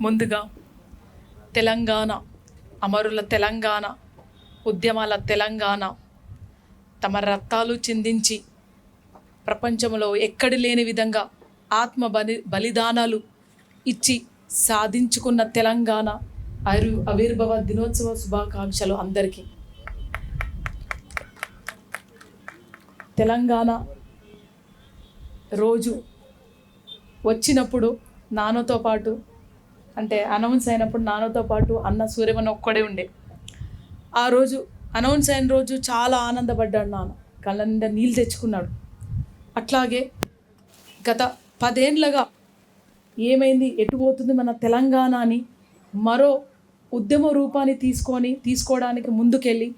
ముందుగా తెలంగాణ అమరుల తెలంగాణ, ఉద్యమాల తెలంగాణ, తమ రక్తాలు చిందించి ప్రపంచంలో ఎక్కడి లేని విధంగా ఆత్మ బలిదానాలు ఇచ్చి సాధించుకున్న తెలంగాణ ఆవిర్భావ దినోత్సవ శుభాకాంక్షలు అందరికీ. తెలంగాణ రోజు వచ్చినప్పుడు నాన్నతో పాటు, అంటే అనౌన్స్ అయినప్పుడు నాన్నతో పాటు అన్న సూర్యమన్న ఒక్కడే ఉండే. ఆ రోజు అనౌన్స్ అయిన రోజు చాలా ఆనందపడ్డాడు నాన్న, కళ్ళ నిండా నీళ్ళు తెచ్చుకున్నాడు. అట్లాగే గత 10 ఏళ్ళగా ఏమైంది, ఎటు పోతుంది మన తెలంగాణ అని మరో ఉద్యమ రూపాన్ని తీసుకోవడానికి ముందుకెళ్ళి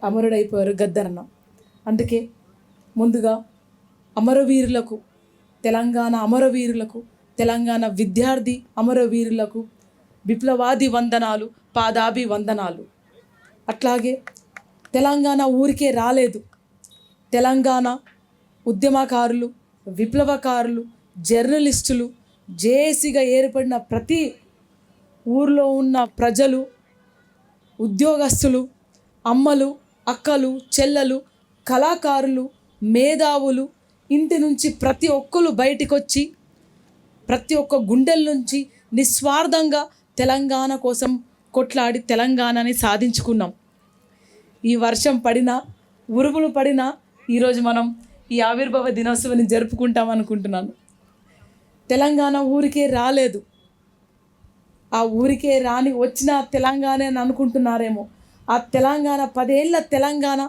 అమరుడైపోయారు గద్దరన్న. అందుకే ముందుగా అమరవీరులకు, తెలంగాణ అమరవీరులకు, తెలంగాణ విద్యార్థి అమరవీరులకు విప్లవాది వందనాలు, పాదాభి వందనాలు. అట్లాగే తెలంగాణ ఊరికే రాలేదు. తెలంగాణ ఉద్యమకారులు, విప్లవకారులు, జర్నలిస్టులు, జేఏసీగా ఏర్పడిన ప్రతి ఊర్లో ఉన్న ప్రజలు, ఉద్యోగస్తులు, అమ్మలు, అక్కలు, చెల్లెలు, కళాకారులు, మేధావులు, ఇంటి నుంచి ప్రతి ఒక్కరు బయటికి వచ్చి ప్రతి ఒక్క గుండెల నుంచి నిస్వార్థంగా తెలంగాణ కోసం కొట్లాడి తెలంగాణని సాధించుకున్నాం. ఈ వర్షం పడినా, ఉరుములు పడినా ఈరోజు మనం ఈ ఆవిర్భావ దినోత్సవాన్ని జరుపుకుంటాం అనుకుంటున్నాను. తెలంగాణ ఊరికే రాలేదు. ఆ ఊరికే రాని వచ్చిన తెలంగాణ అని అనుకుంటున్నారేమో. ఆ తెలంగాణ 10 ఏళ్ళ తెలంగాణ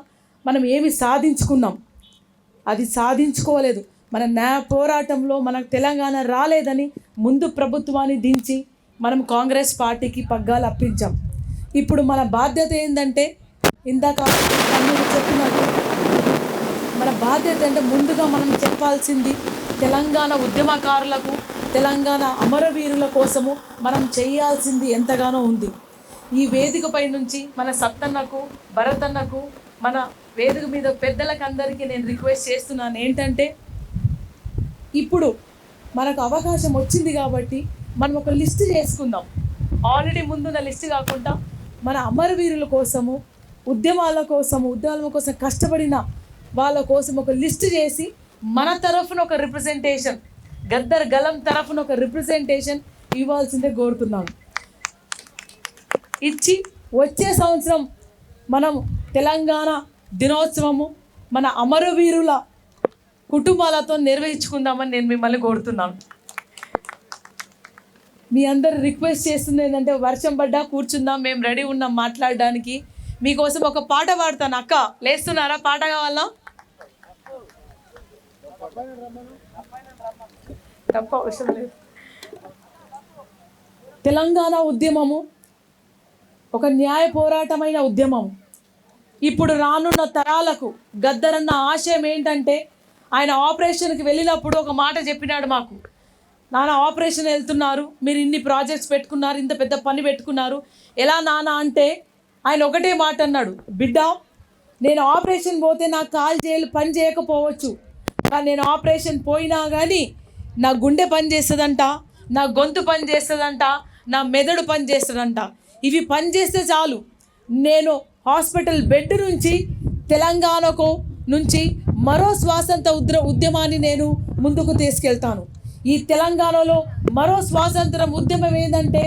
మనం ఏమి సాధించుకున్నాం, అది సాధించుకోలేదు. మన న్యాయ పోరాటంలో మనకు తెలంగాణ రాలేదని ముందు ప్రభుత్వాన్ని దించి మనం కాంగ్రెస్ పార్టీకి పగ్గాలు అప్పించాం. ఇప్పుడు మన బాధ్యత ఏంటంటే, ఇందాక చెప్పినట్టు మన బాధ్యత అంటే ముందుగా మనం చెప్పాల్సింది తెలంగాణ ఉద్యమకారులకు, తెలంగాణ అమరవీరుల కోసము మనం చేయాల్సింది ఎంతగానో ఉంది. ఈ వేదికపై నుంచి మన సత్తన్నకు, భరతన్నకు, మన వేదిక మీద పెద్దలకు అందరికీ నేను రిక్వెస్ట్ చేస్తున్నాను ఏంటంటే, ఇప్పుడు మనకు అవకాశం వచ్చింది కాబట్టి మనం ఒక లిస్ట్ చేసుకుందాం. ఆల్రెడీ ముందున్న లిస్ట్ కాకుండా మన అమరవీరుల కోసము, ఉద్యమాల కోసం కష్టపడిన వాళ్ళ కోసం ఒక లిస్ట్ చేసి మన తరఫున ఒక రిప్రజెంటేషన్, గద్దర్ గలం తరఫున ఒక రిప్రజెంటేషన్ ఇవ్వాల్సిందే కోరుతున్నాను. ఇచ్చి వచ్చే సంవత్సరం మనం తెలంగాణ దినోత్సవము మన అమరవీరుల కుటుంబాలతో నిర్వహించుకుందామని నేను మిమ్మల్ని కోరుతున్నాను. మీ అందరు రిక్వెస్ట్ చేస్తుంది ఏంటంటే, వర్షం పడ్డా కూర్చుందాం, మేము రెడీ ఉన్నాం మాట్లాడడానికి. మీకోసం ఒక పాట పాడతాను. అక్క లేస్తున్నారా? పాట కావాలా? తప్ప అవసరం లేదు. తెలంగాణ ఉద్యమము ఒక న్యాయ పోరాటమైన ఉద్యమం. ఇప్పుడు రానున్న తరాలకు గద్దరన్న ఆశయం ఏంటంటే, ఆయన ఆపరేషన్కి వెళ్ళినప్పుడు ఒక మాట చెప్పినాడు మాకు, నాన్న ఆపరేషన్ వెళ్తున్నారు, మీరు ఇన్ని ప్రాజెక్ట్స్ పెట్టుకున్నారు, ఇంత పెద్ద పని పెట్టుకున్నారు, ఎలా నాన్న అంటే ఆయన ఒకటే మాట అన్నాడు, బిడ్డ నేను ఆపరేషన్ పోతే నా కాలు పని చేయకపోవచ్చు, కానీ నేను ఆపరేషన్ పోయినా కానీ నా గుండె పని చేస్తుందంట, నా గొంతు పని చేస్తుందంట, నా మెదడు పని చేస్తుందంట. ఇవి పని చేస్తే చాలు, నేను హాస్పిటల్ బెడ్ నుంచి తెలంగాణకు నుంచి మరో స్వాతంత్ర ఉద్యమాన్ని నేను ముందుకు తీసుకెళ్తాను. ఈ తెలంగాణలో మరో స్వాతంత్రం ఉద్యమం ఏంటంటే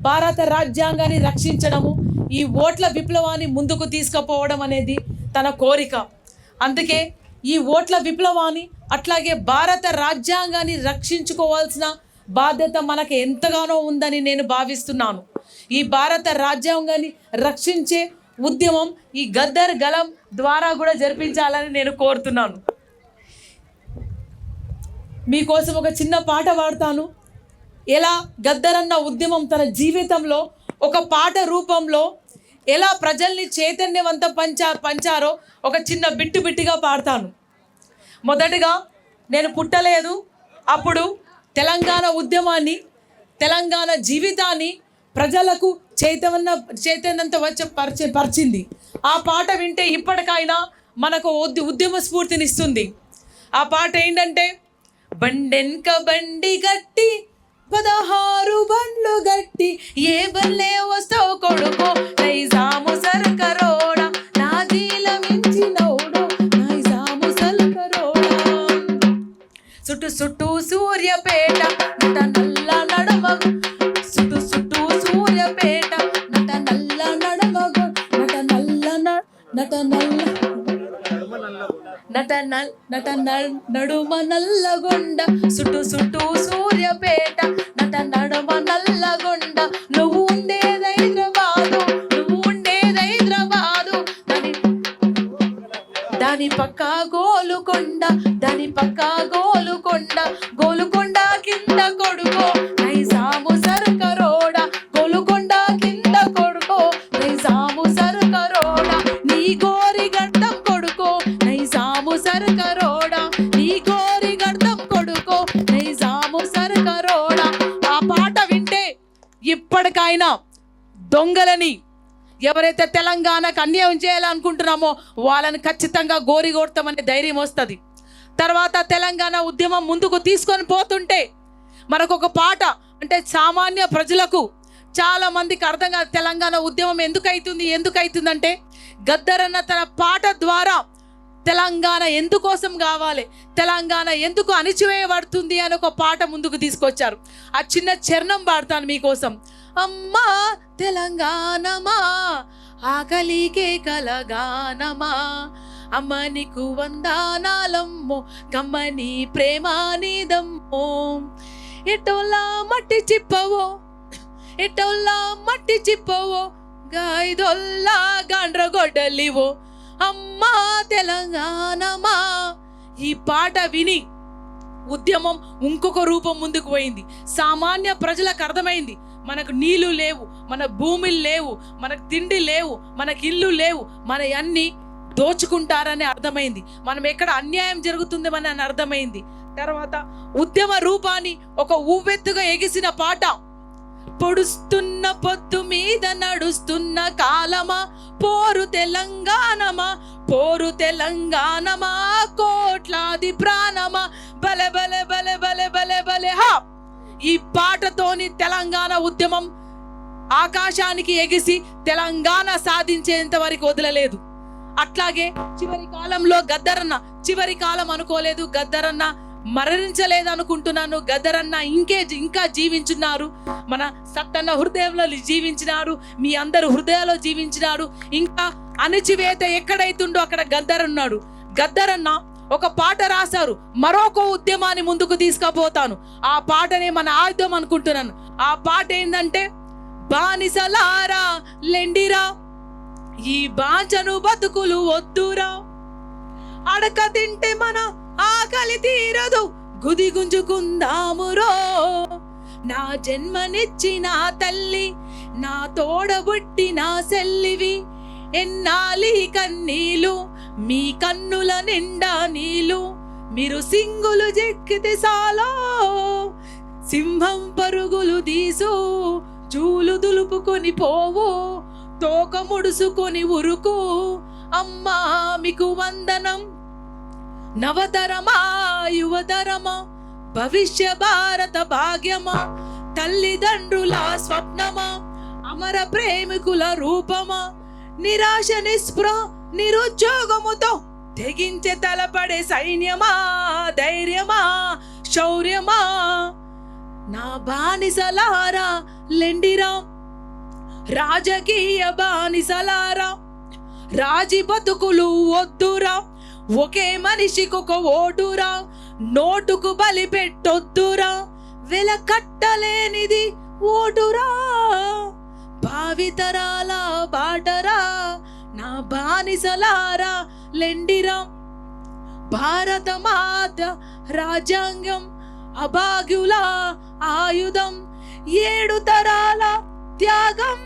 భారత రాజ్యాంగాన్ని రక్షించడము, ఈ ఓట్ల విప్లవాన్ని ముందుకు తీసుకుపోవడం అనేది తన కోరిక. అందుకే ఈ ఓట్ల విప్లవాన్ని, అట్లాగే భారత రాజ్యాంగాన్ని రక్షించుకోవాల్సిన బాధ్యత మనకు ఎంతగానో ఉందని నేను భావిస్తున్నాను. ఈ భారత రాజ్యాంగాన్ని రక్షించే ఉద్యమం ఈ గద్దర్ గలం ద్వారా కూడా జరిపించాలని నేను కోరుతున్నాను. మీకోసం ఒక చిన్న పాట పాడతాను. ఎలా గద్దరన్న ఉద్యమం తన జీవితంలో ఒక పాట రూపంలో ఎలా ప్రజల్ని చైతన్యవంతం పంచారో ఒక చిన్న బిట్టుగా పాడతాను. మొదటగా, నేను పుట్టలేదు అప్పుడు తెలంగాణ ఉద్యమాన్ని, తెలంగాణ జీవితాన్ని ప్రజలకు చైతన్యంతో పరిచింది. ఆ పాట వింటే ఇప్పటికైనా మనకు ఉద్యమ స్ఫూర్తినిస్తుంది. ఆ పాట ఏంటంటే, బండెన్క బండి గట్టి 16 బండ్లు గట్టి ఏ బల్లే వస్తావు కొడుకో, నైజాము సర్కరోడా నా జీల మించినోడు, నైజాము సర్కరోడా. చుట్టు చుట్టూ సూర్యపేట నట నల్ల నడమగు, చుట్టు చుట్టూ సూర్యపేట నట నల్ల నడమగు, నట నడుమ నల్లగొండ, చుట్టు చుట్టూ సూర్యపేట నట నడుమ నల్లగొండ. నువ్వు ఉండేది హైదరాబాదు, నువ్వు ఉండేది హైదరాబాదు, దాని పక్క గోలుకొండ, దాని పక్క గోలుకొండ, గోలుకొండ కింద కొడుకో నైజాము సర్కరోడా, గోలుకొండ కింద కొడుకో నైజాము సర్కరోడా. నీ గోరి గడ్డం కొడుకో నైజాము సర్కరోడా, నీ గోరి గడ్డం కొడుకో నైజాము సర్కరోడా. ఆ పాట వింటే ఇప్పటికైనా దొంగలని, ఎవరైతే తెలంగాణకు అన్యాయం చేయాలనుకుంటున్నామో వాళ్ళని ఖచ్చితంగా గోరి కొడతామనే ధైర్యం వస్తుంది. తర్వాత తెలంగాణ ఉద్యమం ముందుకు తీసుకొని పోతుంటే మనకొక పాట, అంటే సామాన్య ప్రజలకు చాలా మందికి అర్థం కాదు తెలంగాణ ఉద్యమం ఎందుకు అవుతుందంటే గద్దరన్న తన పాట ద్వారా తెలంగాణ ఎందుకోసం కావాలి, తెలంగాణ ఎందుకు అణిచివేయబడుతుంది అని ఒక పాట ముందుకు తీసుకొచ్చారు. ఆ చిన్న చరణం పాడతాను మీకోసం. అమ్మా తెలంగాణమా ఆకలికే కలగానమా, అమ్మ నీకు వందనాలమ్మో కమ్మని ప్రేమానిదమ్మో. ఎటోలా మట్టి చిప్పవో, ఎటోలా మట్టి చిప్పవో, గాయదొల్లా గాండ్రగొడ్డలివో, అమ్మా తెలంగాణమా. ఈ పాట విని ఉద్యమం ఇంకొక రూపం ముందుకు పోయింది. సామాన్య ప్రజలకు అర్థమైంది మనకు నీళ్లు లేవు, మన భూములు లేవు, మనకు తిండి లేవు, మనకి ఇల్లు లేవు, మన అన్ని దోచుకుంటారని అర్థమైంది, మనం ఎక్కడ అన్యాయం జరుగుతుంది అని అర్థమైంది. తర్వాత ఉద్యమ రూపాన్ని ఒక ఉవ్వెత్తుగా ఎగిసిన పాట. పొడుస్తున్న పొద్దు మీద నడుస్తున్న కాలమా, పోరు తెలంగాణమా, పోరు తెలంగాణమా, కోట్లాది ప్రాణమా, బలె బలె బలె బలె బలె బలె హా. ఈ పాటతోని తెలంగాణ ఉద్యమం ఆకాశానికి ఎగిసి తెలంగాణ సాధించేంత వరకు వదలలేదు. అట్లాగే చివరి కాలంలో గద్దరన్న, చివరి కాలం అనుకోలేదు, గద్దరన్న మరణించలేదు అనుకుంటున్నాను. గద్దరన్న ఇంకా జీవించున్నారు, మన సత్తన్న హృదయంలో జీవించినారు, మీ అందరు హృదయాల్లో జీవించినారు. ఇంకా అణచివేత ఎక్కడైతుండో అక్కడ గద్దరున్నాడు. గద్దరన్న ఒక పాట రాశారు, మరొక ఉద్యమాన్ని ముందుకు తీసుకుపోతాను, ఆ పాటనే మన ఆయుధం అనుకుంటున్నాను. ఆ పాట ఏంటంటే, బానిసలారా లెండిరా ఈ బాంచను బతుకులు వద్దురా, అడక తింటే మన ఆకలి తీరదు, గుది గుంజుకుందామురో. నా జన్మనిచ్చిన తల్లి, నా తోడబుట్టిన సెల్లివి, ఎన్నాలి కన్నీలు మీ కన్నుల నిండా నీలు, మీరు సింగులు జెక్కితే సాలో సింహం పరుగులు తీసు, చూలు దులుపుకొని పోవు, తోక ముడుసుకొని ఉరుకు, అమ్మా మీకు వందనం. నవతరమా యువతరమా భవిష్య భారత భాగ్యమా, తల్లిదండ్రుల స్వప్నమా, అమర ప్రేమికుల రూపమా, నిరాశ నిస్పృహ నిరుద్యోగముతో తెగించే తలపడే సైన్యమా, ధైర్యమా శౌర్యమా. నా బానిసలారా లెండిరా, రాజకీయ బానిసలారా రాజీ బతుకులు వద్దురా, ఒకే మనిషికొక ఓటురా, నోటుకు బలి పెట్టొద్దురా, వెల కట్టలేనిది ఓటురా, భావితరాల బాటరా, నా బానిసలారా లెండిరా. భారత మాత రాజ్యాంగం అభాగ్యుల ఆయుధం, 7 తరాల త్యాగం,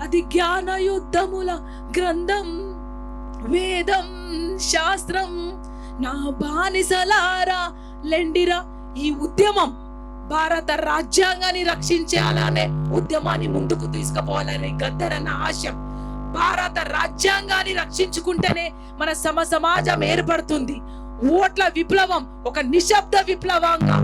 అది జ్ఞాన యుద్ధముల గ్రంథం, వేదం శాస్త్రం. నా బానిసలారా లెండిరా. ఈ ఉద్యమం భారత రాజ్యాంగాన్ని రక్షించాలనే ఉద్యమాన్ని ముందుకు తీసుకుపోవాలని గద్దరన్న ఆశయం. భారత రాజ్యాంగాన్ని రక్షించుకుంటేనే మన సమాజం ఏర్పడుతుంది. ఓట్ల విప్లవం ఒక నిశ్శబ్ద విప్లవంగా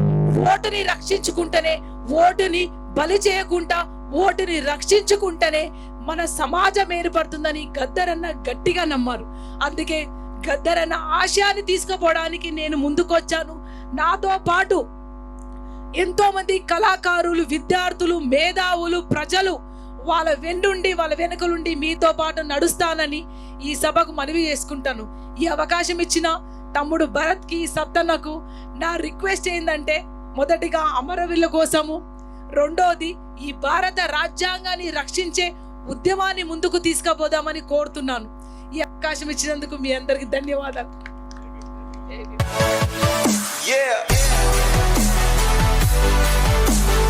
ఓటుని రక్షించుకుంటేనే, ఓటుని బలి చేయకుండా ఓటుని రక్షించుకుంటేనే మన సమాజం ఏర్పడుతుందని గద్దరన్న గట్టిగా నమ్మారు. అందుకే గద్దరన్న ఆశయాన్ని తీసుకుపోవడానికి నేను ముందుకొచ్చాను. నాతో పాటు ఎంతో మంది కళాకారులు, విద్యార్థులు, మేధావులు, ప్రజలు వాళ్ళ వెన్నుండి వాళ్ళ వెనుకలుండి మీతో పాటు నడుస్తానని ఈ సభకు మనవి చేసుకుంటాను. ఈ అవకాశం ఇచ్చిన తమ్ముడు భరత్కి, సత్తన్నకు నా రిక్వెస్ట్ ఏంటంటే, మొదటిగా అమరవీరుల కోసము, రెండోది ఈ భారత రాజ్యాంగాన్ని రక్షించే ఉద్యమాన్ని ముందుకు తీసుకుపోదామని కోరుతున్నాను. ఈ అవకాశం ఇచ్చినందుకు మీ అందరికి ధన్యవాదాలు.